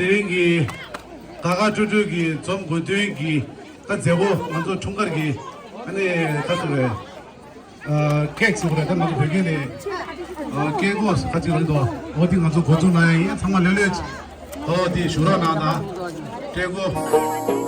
대행기 가가주주기 전부 대행기 그 제보 먼저 총괄기 아니 가서래 케이크 그래 먼저 배경에 깨고 같이 그래도 어디 가서 고정나이 정말 열려 어디 주라 나다 되고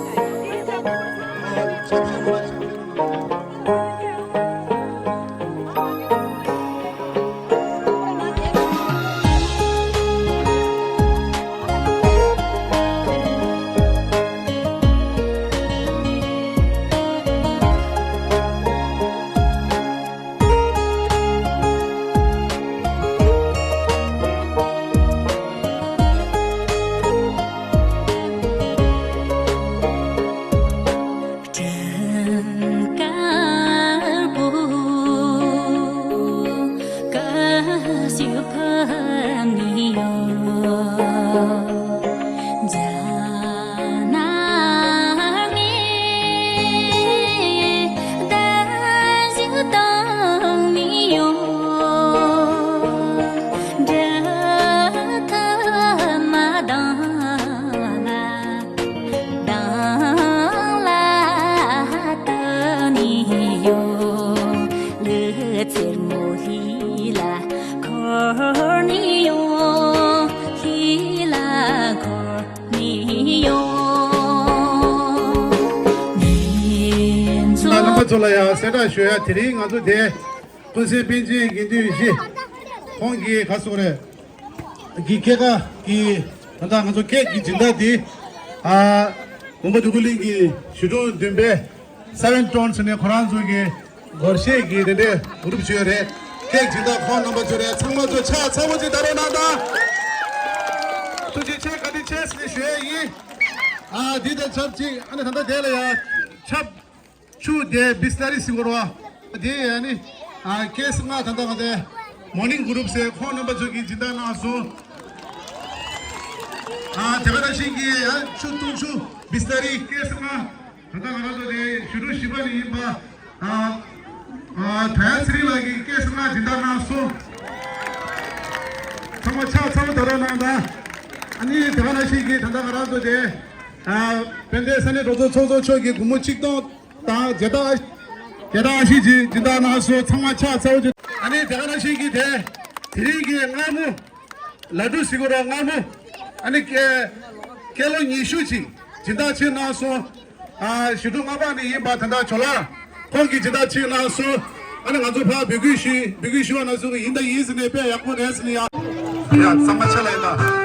做了呀，现在学体力俺做的，本身编辑研究一些，黄给告诉了，给这个给，那俺做给真的的啊，我们这个里给许多准备，7 tons呢，可能做给我些给的，我都不学的，给真的好，那么做的，从我做车，从我做打的拿的，做这车搞的车是学一，啊，你的车子，俺那他都得了呀，车。추대 비스타리 시고로와 데 아니 아 케스가 단단하데 모닝 그룹 से phone number जो की जिंदा ना सो 아 대가다시 की 추투추 비스타리 케스가 단단하다 데 शुरू शिवानी बा थायाश्री लगी केस가 जिंदा ना सो समझा समझ धरनादा 아니 대가다시 की 단단하다 데 벤데선에 로조 초조 초기 구무칙도 다 제다 아시지 진다 나서 청마차 싸우지 아니 대가나시기 대 드리기 나무 라두 시고라 나무 아니 깨로 이슈지 진다 치 나서 아 시도 가바니 이 바탄다 졸라 거기 진다 치 나서 아니 가서 봐 비기시와 나서 인다 이즈네 배 약분 했으니야 야 상마차라이다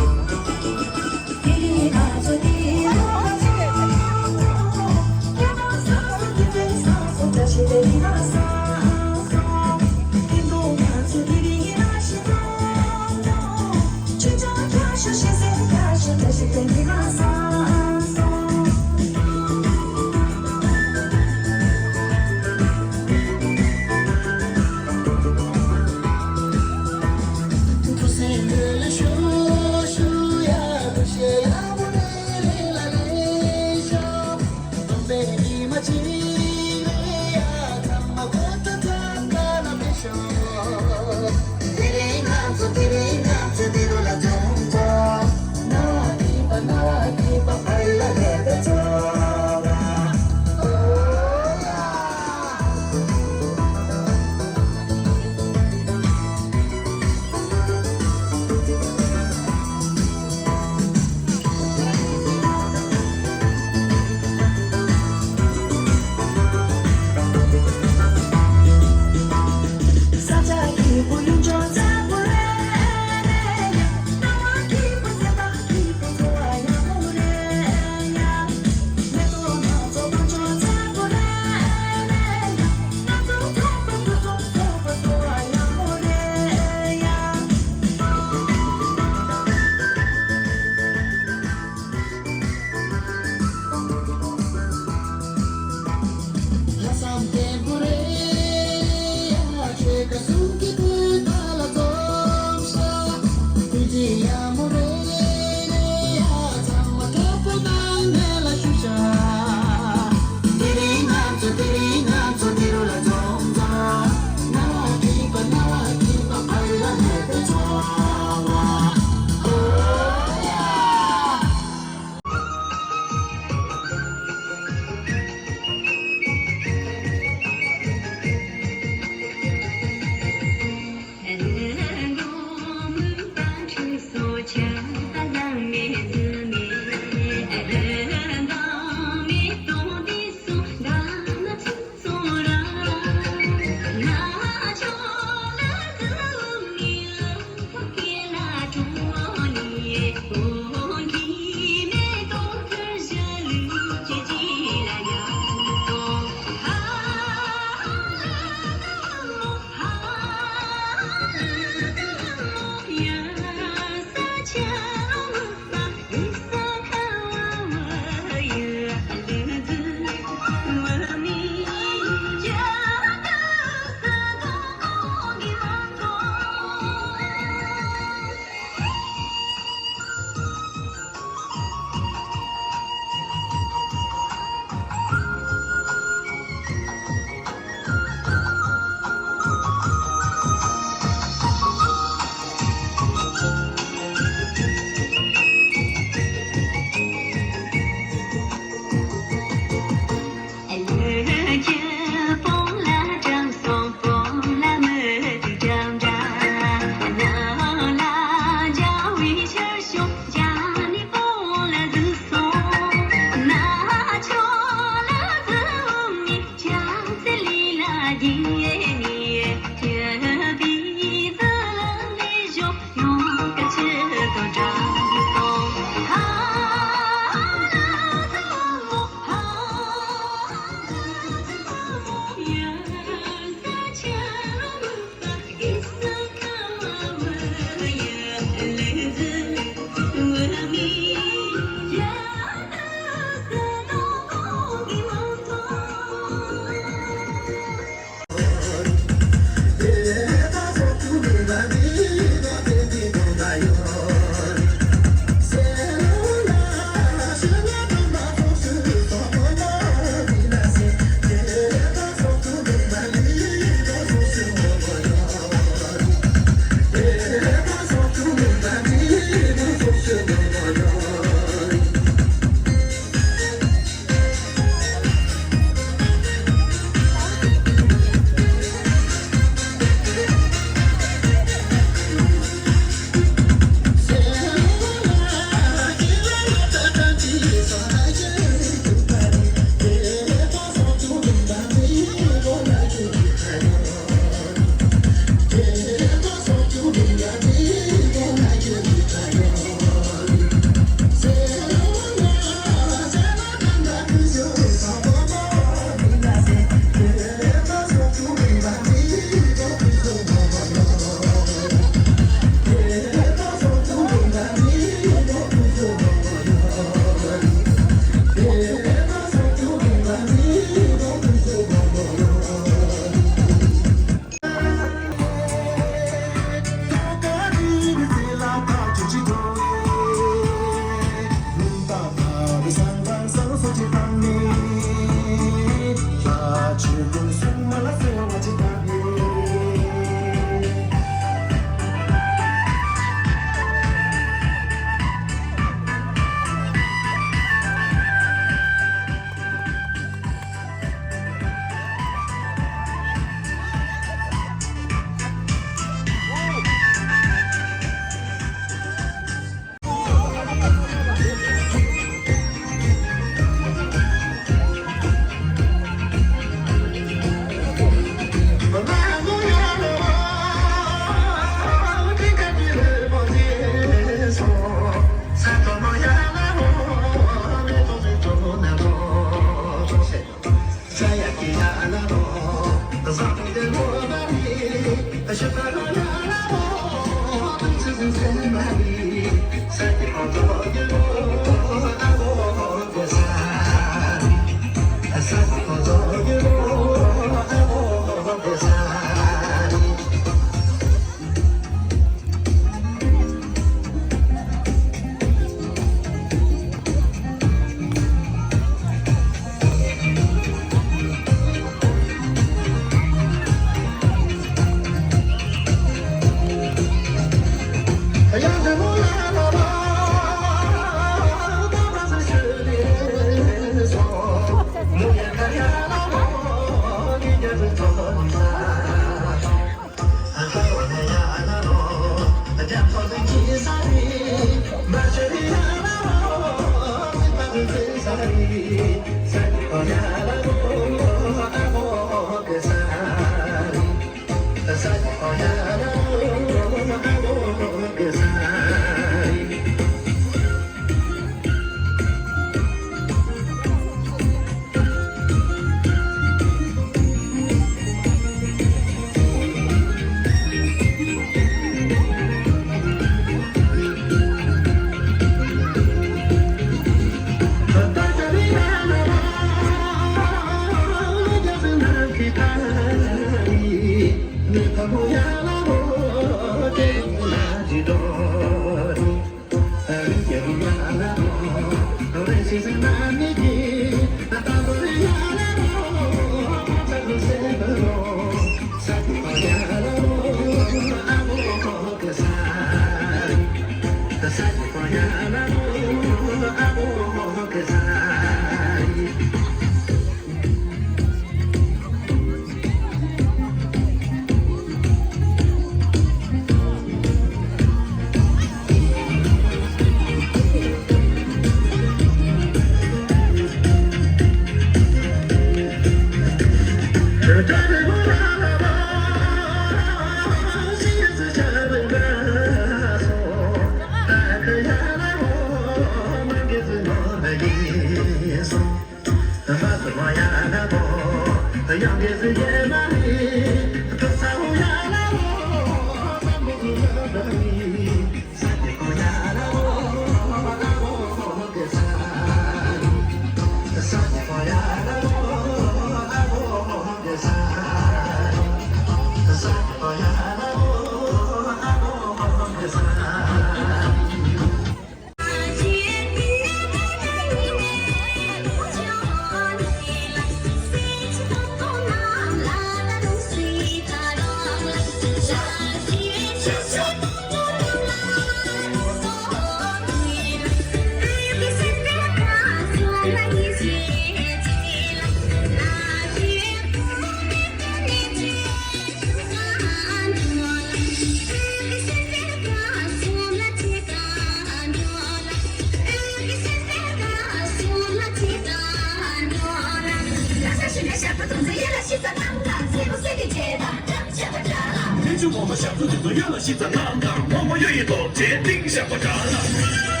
天主我们享受的多样的西藏浪荡，我们愿意冻结定下我炸了。